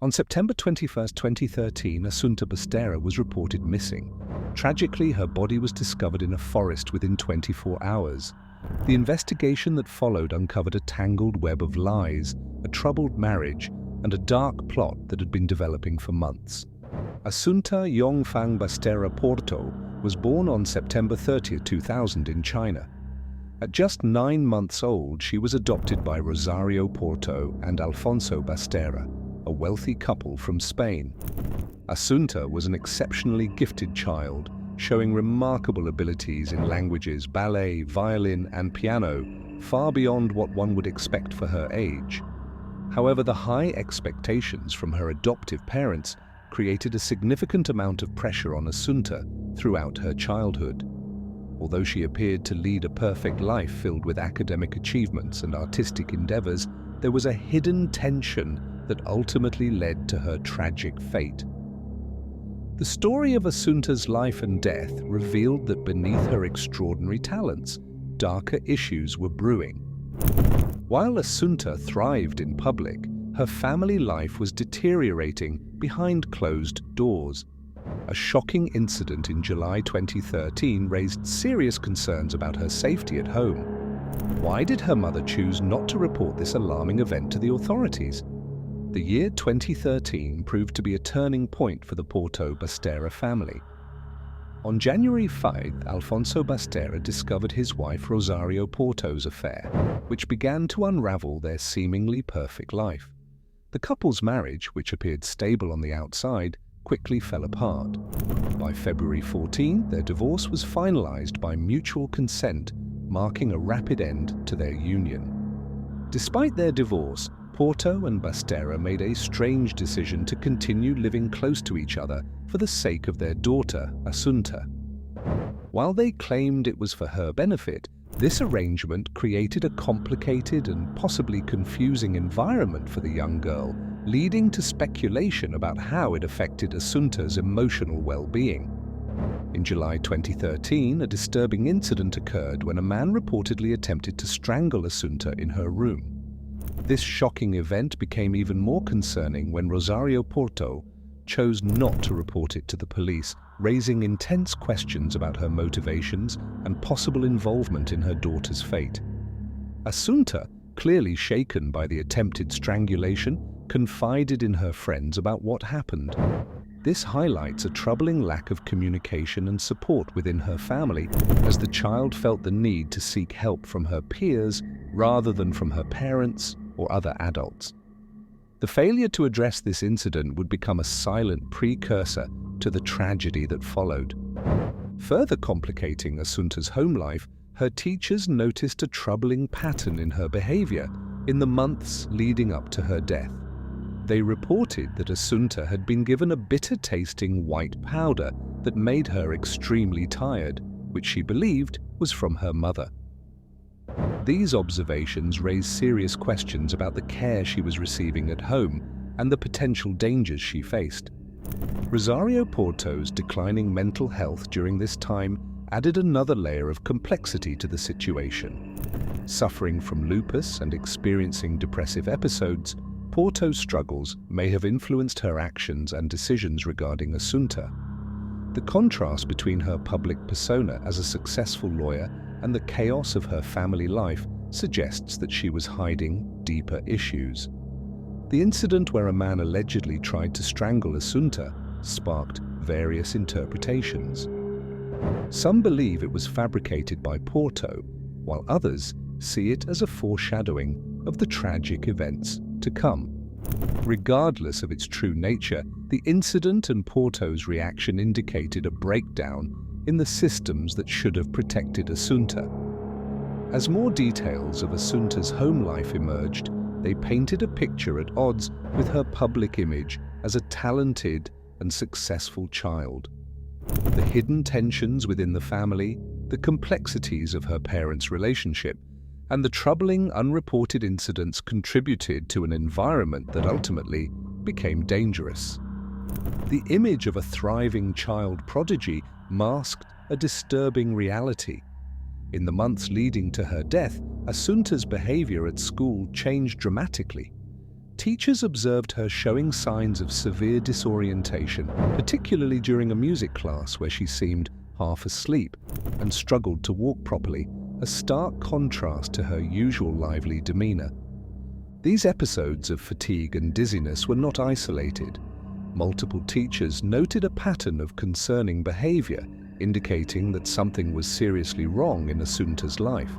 On September 21, 2013, Asunta Basterra was reported missing. Tragically, her body was discovered in a forest within 24 hours. The investigation that followed uncovered a tangled web of lies, a troubled marriage, and a dark plot that had been developing for months. Asunta Yongfang Basterra Porto was born on September 30, 2000 in China. At just 9 months old, she was adopted by Rosario Porto and Alfonso Basterra, a wealthy couple from Spain. Asunta was an exceptionally gifted child, showing remarkable abilities in languages, ballet, violin, and piano, far beyond what one would expect for her age. However, the high expectations from her adoptive parents created a significant amount of pressure on Asunta throughout her childhood. Although she appeared to lead a perfect life filled with academic achievements and artistic endeavors, there was a hidden tension that ultimately led to her tragic fate. The story of Asunta's life and death revealed that beneath her extraordinary talents, darker issues were brewing. While Asunta thrived in public, her family life was deteriorating behind closed doors. A shocking incident in July 2013 raised serious concerns about her safety at home. Why did her mother choose not to report this alarming event to the authorities? The year 2013 proved to be a turning point for the Porto Basterra family. On January 5, Alfonso Basterra discovered his wife Rosario Porto's affair, which began to unravel their seemingly perfect life. The couple's marriage, which appeared stable on the outside, quickly fell apart. By February 14, their divorce was finalized by mutual consent, marking a rapid end to their union. Despite their divorce, Porto and Basterra made a strange decision to continue living close to each other for the sake of their daughter, Asunta. While they claimed it was for her benefit, this arrangement created a complicated and possibly confusing environment for the young girl, leading to speculation about how it affected Asunta's emotional well-being. In July 2013, a disturbing incident occurred when a man reportedly attempted to strangle Asunta in her room. This shocking event became even more concerning when Rosario Porto chose not to report it to the police, raising intense questions about her motivations and possible involvement in her daughter's fate. Asunta, clearly shaken by the attempted strangulation, confided in her friends about what happened. This highlights a troubling lack of communication and support within her family, as the child felt the need to seek help from her peers rather than from her parents or other adults. The failure to address this incident would become a silent precursor to the tragedy that followed. Further complicating Asunta's home life, her teachers noticed a troubling pattern in her behavior in the months leading up to her death. They reported that Asunta had been given a bitter-tasting white powder that made her extremely tired, which she believed was from her mother. These observations raised serious questions about the care she was receiving at home and the potential dangers she faced. Rosario Porto's declining mental health during this time added another layer of complexity to the situation. Suffering from lupus and experiencing depressive episodes, Porto's struggles may have influenced her actions and decisions regarding Asunta. The contrast between her public persona as a successful lawyer and the chaos of her family life suggests that she was hiding deeper issues. The incident where a man allegedly tried to strangle Asunta sparked various interpretations. Some believe it was fabricated by Porto, while others see it as a foreshadowing of the tragic events to come. Regardless of its true nature, the incident and Porto's reaction indicated a breakdown in the systems that should have protected Asunta. As more details of Asunta's home life emerged, they painted a picture at odds with her public image as a talented and successful child. The hidden tensions within the family, the complexities of her parents' relationship, and the troubling unreported incidents contributed to an environment that ultimately became dangerous. The image of a thriving child prodigy masked a disturbing reality. In the months leading to her death, Asunta's behavior at school changed dramatically. Teachers observed her showing signs of severe disorientation, particularly during a music class where she seemed half asleep and struggled to walk properly, a stark contrast to her usual lively demeanor. These episodes of fatigue and dizziness were not isolated. Multiple teachers noted a pattern of concerning behavior, indicating that something was seriously wrong in Asunta's life.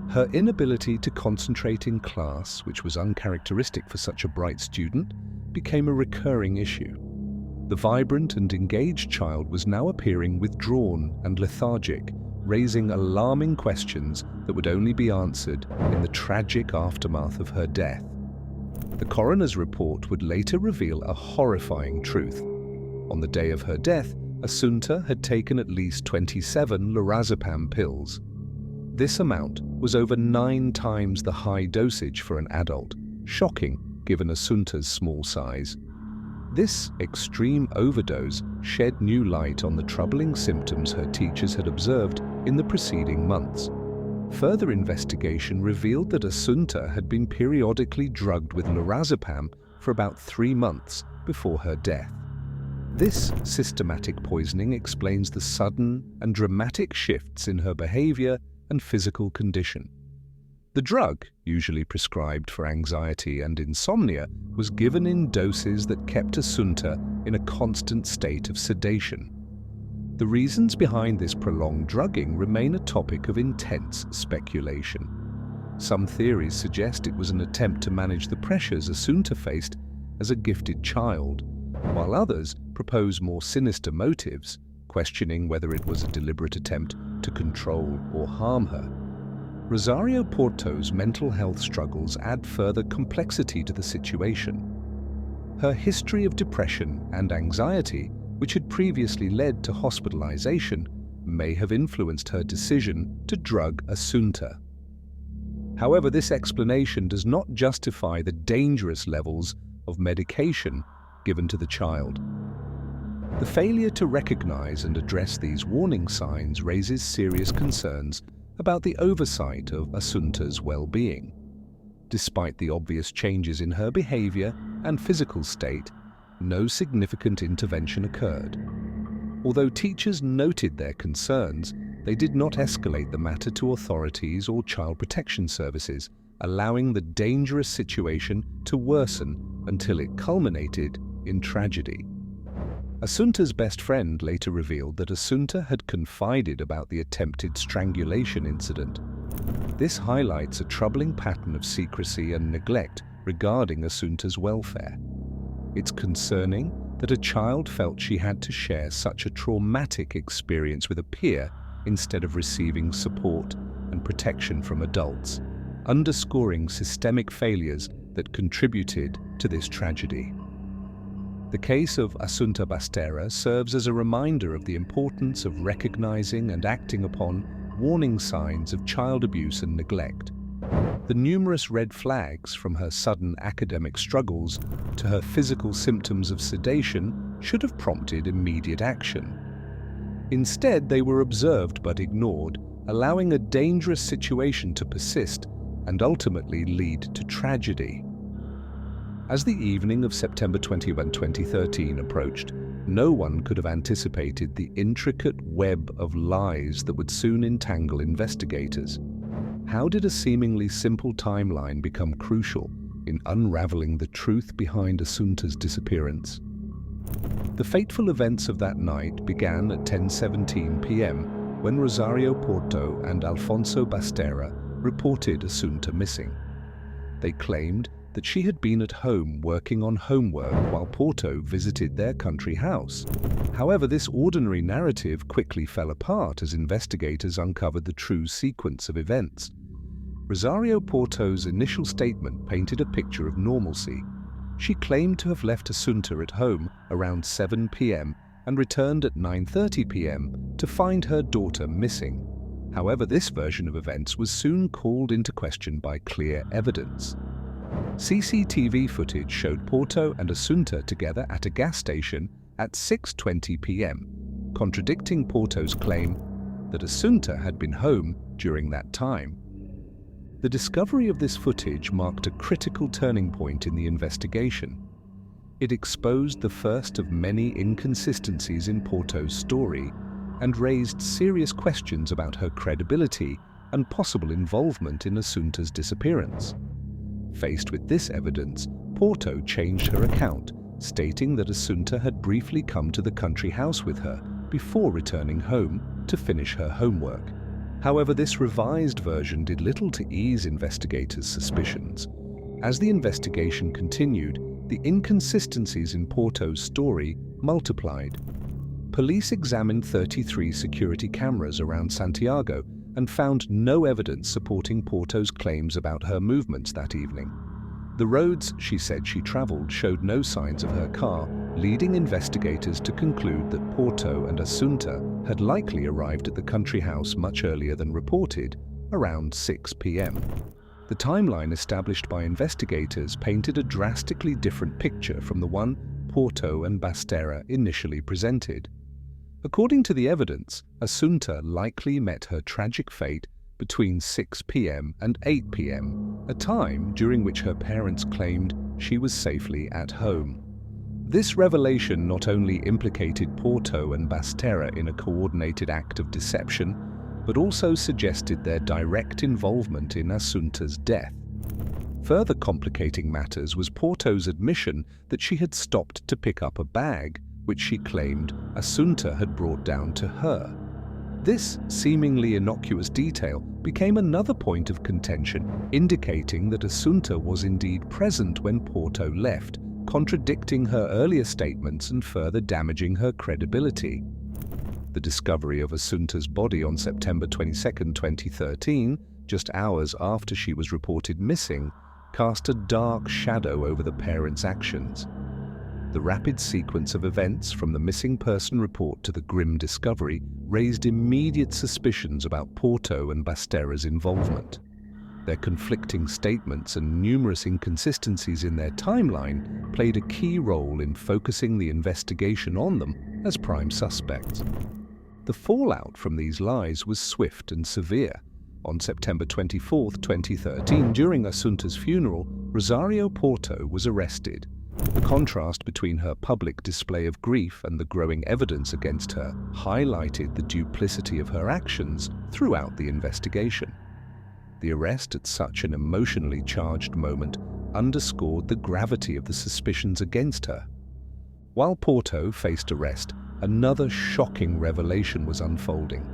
Her inability to concentrate in class, which was uncharacteristic for such a bright student, became a recurring issue. The vibrant and engaged child was now appearing withdrawn and lethargic, raising alarming questions that would only be answered in the tragic aftermath of her death. The coroner's report would later reveal a horrifying truth. On the day of her death, Asunta had taken at least 27 lorazepam pills. This amount was over 9 times the high dosage for an adult, shocking given Asunta's small size. This extreme overdose shed new light on the troubling symptoms her teachers had observed in the preceding months. Further investigation revealed that Asunta had been periodically drugged with lorazepam for about 3 months before her death. This systematic poisoning explains the sudden and dramatic shifts in her behavior and physical condition. The drug, usually prescribed for anxiety and insomnia, was given in doses that kept Asunta in a constant state of sedation. The reasons behind this prolonged drugging remain a topic of intense speculation. Some theories suggest it was an attempt to manage the pressures Asunta faced as a gifted child, while others propose more sinister motives, questioning whether it was a deliberate attempt to control or harm her. Rosario Porto's mental health struggles add further complexity to the situation. Her history of depression and anxiety, which had previously led to hospitalization, may have influenced her decision to drug Asunta. However, this explanation does not justify the dangerous levels of medication given to the child. The failure to recognize and address these warning signs raises serious concerns about the oversight of Asunta's well-being. Despite the obvious changes in her behavior and physical state, no significant intervention occurred. Although teachers noted their concerns, they did not escalate the matter to authorities or child protection services, allowing the dangerous situation to worsen until it culminated in tragedy. Asunta's best friend later revealed that Asunta had confided about the attempted strangulation incident. This highlights a troubling pattern of secrecy and neglect regarding Asunta's welfare. It's concerning that a child felt she had to share such a traumatic experience with a peer instead of receiving support and protection from adults, underscoring systemic failures that contributed to this tragedy. The case of Asunta Basterra serves as a reminder of the importance of recognizing and acting upon warning signs of child abuse and neglect. The numerous red flags, from her sudden academic struggles to her physical symptoms of sedation, should have prompted immediate action. Instead, they were observed but ignored, allowing a dangerous situation to persist and ultimately lead to tragedy. As the evening of September 21, 2013 approached, no one could have anticipated the intricate web of lies that would soon entangle investigators. How did a seemingly simple timeline become crucial in unraveling the truth behind Asunta's disappearance? The fateful events of that night began at 10:17 p.m. when Rosario Porto and Alfonso Basterra reported Asunta missing. They claimed that she had been at home working on homework while Porto visited their country house. However, this ordinary narrative quickly fell apart as investigators uncovered the true sequence of events. Rosario Porto's initial statement painted a picture of normalcy. She claimed to have left Asunta at home around 7 p.m. and returned at 9:30 p.m. to find her daughter missing. However, this version of events was soon called into question by clear evidence. CCTV footage showed Porto and Asunta together at a gas station at 6:20 p.m., contradicting Porto's claim that Asunta had been home during that time. The discovery of this footage marked a critical turning point in the investigation. It exposed the first of many inconsistencies in Porto's story and raised serious questions about her credibility and possible involvement in Asunta's disappearance. Faced with this evidence, Porto changed her account, stating that Asunta had briefly come to the country house with her before returning home to finish her homework. However, this revised version did little to ease investigators' suspicions. As the investigation continued, the inconsistencies in Porto's story multiplied. Police examined 33 security cameras around Santiago and found no evidence supporting Porto's claims about her movements that evening. The roads she said she traveled showed no signs of her car, leading investigators to conclude that Porto and Asunta had likely arrived at the country house much earlier than reported, around 6 p.m. The timeline established by investigators painted a drastically different picture from the one Porto and Basterra initially presented. According to the evidence, Asunta likely met her tragic fate between 6 p.m. and 8 p.m., a time during which her parents claimed she was safely at home. This revelation not only implicated Porto and Basterra in a coordinated act of deception, but also suggested their direct involvement in Asunta's death. Further complicating matters was Porto's admission that she had stopped to pick up a bag, which she claimed Asunta had brought down to her. This seemingly innocuous detail became another point of contention, indicating that Asunta was indeed present when Porto left, contradicting her earlier statements and further damaging her credibility. The discovery of Asunta's body on September 22, 2013, just hours after she was reported missing, cast a dark shadow over the parents' actions. The rapid sequence of events from the missing person report to the grim discovery raised immediate suspicions about Porto and Basterra's involvement. Their conflicting statements and numerous inconsistencies in their timeline played a key role in focusing the investigation on them as prime suspects. The fallout from these lies was swift and severe. On September 24, 2013, during Asunta's funeral, Rosario Porto was arrested. The contrast between her public display of grief and the growing evidence against her highlighted the duplicity of her actions throughout the investigation. The arrest at such an emotionally charged moment underscored the gravity of the suspicions against her. While Porto faced arrest, another shocking revelation was unfolding.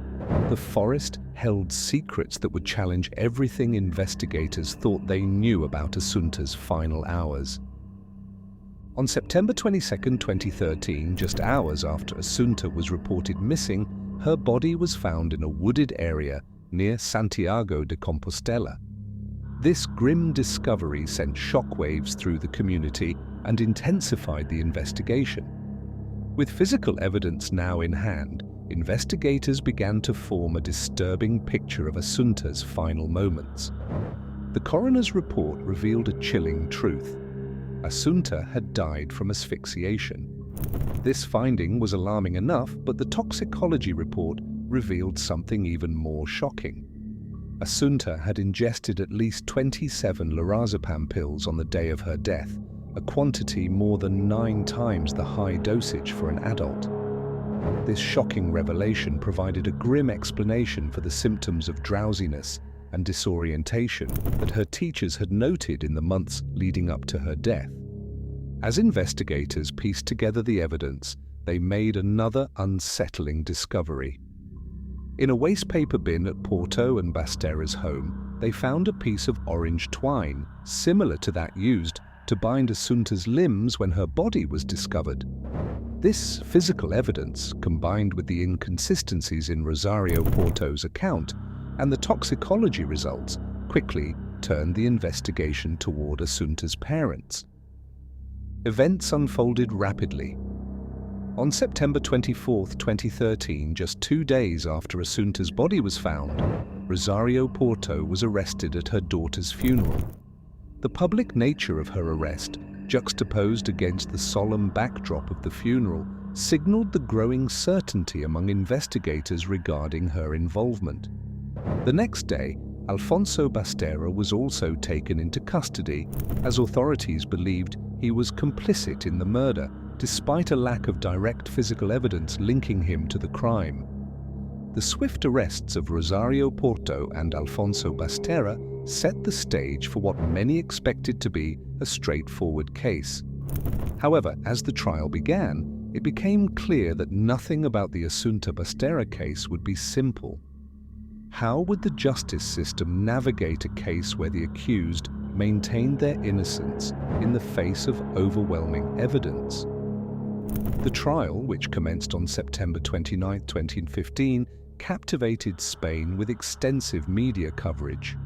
The forest held secrets that would challenge everything investigators thought they knew about Asunta's final hours. On September 22, 2013, just hours after Asunta was reported missing, her body was found in a wooded area near Santiago de Compostela. This grim discovery sent shockwaves through the community and intensified the investigation. With physical evidence now in hand, investigators began to form a disturbing picture of Asunta's final moments. The coroner's report revealed a chilling truth. Asunta had died from asphyxiation. This finding was alarming enough, but the toxicology report revealed something even more shocking. Asunta had ingested at least 27 lorazepam pills on the day of her death, a quantity more than 9 times the high dosage for an adult. This shocking revelation provided a grim explanation for the symptoms of drowsiness and disorientation that her teachers had noted in the months leading up to her death. As investigators pieced together the evidence, they made another unsettling discovery. In a waste paper bin at Porto and Basterra's home, they found a piece of orange twine, similar to that used to bind Asunta's limbs when her body was discovered. This physical evidence, combined with the inconsistencies in Rosario Porto's account and the toxicology results, quickly turned the investigation toward Asunta's parents. Events unfolded rapidly. On September 24, 2013, just 2 days after Asunta's body was found, Rosario Porto was arrested at her daughter's funeral. The public nature of her arrest, juxtaposed against the solemn backdrop of the funeral, signaled the growing certainty among investigators regarding her involvement. The next day, Alfonso Basterra was also taken into custody, as authorities believed he was complicit in the murder, despite a lack of direct physical evidence linking him to the crime. The swift arrests of Rosario Porto and Alfonso Basterra set the stage for what many expected to be a straightforward case. However, as the trial began, it became clear that nothing about the Asunta Basterra case would be simple. How would the justice system navigate a case where the accused maintained their innocence in the face of overwhelming evidence? The trial, which commenced on September 29, 2015, captivated Spain with extensive media coverage.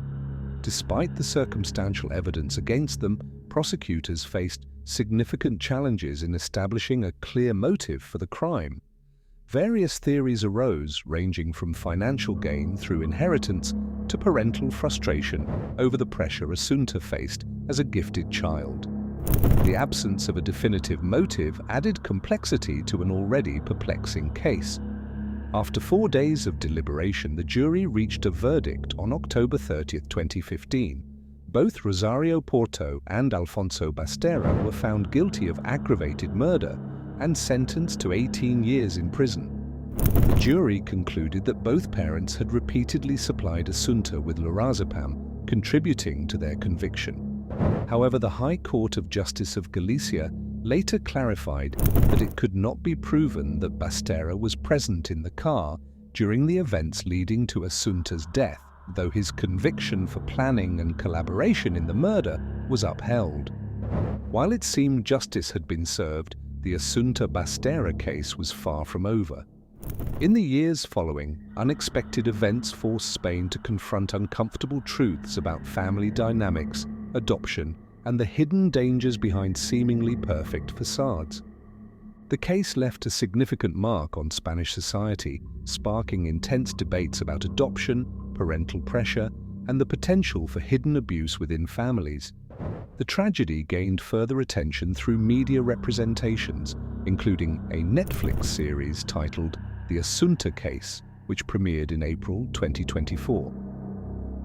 Despite the circumstantial evidence against them, prosecutors faced significant challenges in establishing a clear motive for the crime. Various theories arose, ranging from financial gain through inheritance to parental frustration over the pressure Asunta faced as a gifted child. The absence of a definitive motive added complexity to an already perplexing case. After 4 days of deliberation, the jury reached a verdict on October 30, 2015. Both Rosario Porto and Alfonso Basterra were found guilty of aggravated murder and sentenced to 18 years in prison. The jury concluded that both parents had repeatedly supplied Asunta with lorazepam, contributing to their conviction. However, the High Court of Justice of Galicia later clarified that it could not be proven that Basterra was present in the car during the events leading to Asunta's death, though his conviction for planning and collaboration in the murder was upheld. While it seemed justice had been served, the Asunta Basterra case was far from over. In the years following, unexpected events forced Spain to confront uncomfortable truths about family dynamics, adoption, and the hidden dangers behind seemingly perfect facades. The case left a significant mark on Spanish society, sparking intense debates about adoption, parental pressure, and the potential for hidden abuse within families. The tragedy gained further attention through media representations, including a Netflix series titled The Asunta Case, which premiered in April 2024.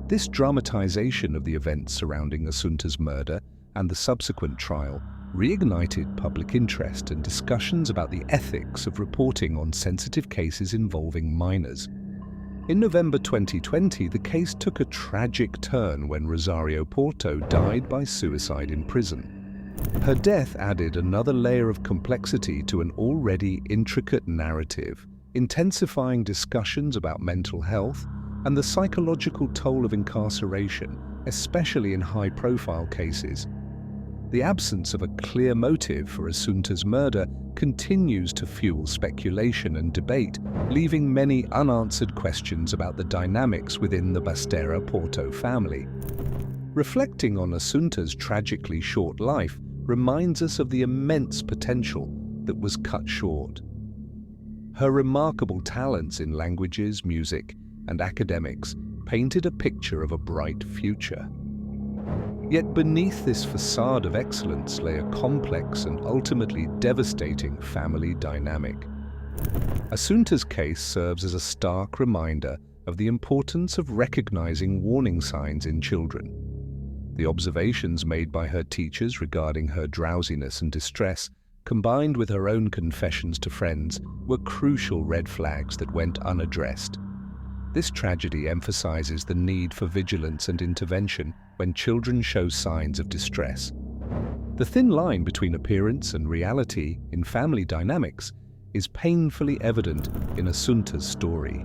This dramatization of the events surrounding Asunta's murder and the subsequent trial reignited public interest and discussions about the ethics of reporting on sensitive cases involving minors. In November 2020, the case took a tragic turn when Rosario Porto died by suicide in prison. Her death added another layer of complexity to an already intricate narrative, intensifying discussions about mental health and the psychological toll of incarceration, especially in high-profile cases. The absence of a clear motive for Asunta's murder continues to fuel speculation and debate, leaving many unanswered questions about the dynamics within the Basterra-Porto family. Reflecting on Asunta's tragically short life reminds us of the immense potential that was cut short. Her remarkable talents in languages, music, and academics painted a picture of a bright future. Yet beneath this facade of excellence lay a complex and ultimately devastating family dynamic. Asunta's case serves as a stark reminder of the importance of recognizing warning signs in children. The observations made by her teachers regarding her drowsiness and distress, combined with her own confessions to friends, were crucial red flags that went unaddressed. This tragedy emphasizes the need for vigilance and intervention when children show signs of distress. The thin line between appearance and reality in family dynamics is painfully evident in Asunta's story.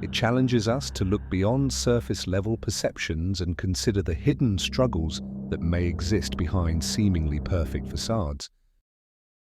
It challenges us to look beyond surface-level perceptions and consider the hidden struggles that may exist behind seemingly perfect facades.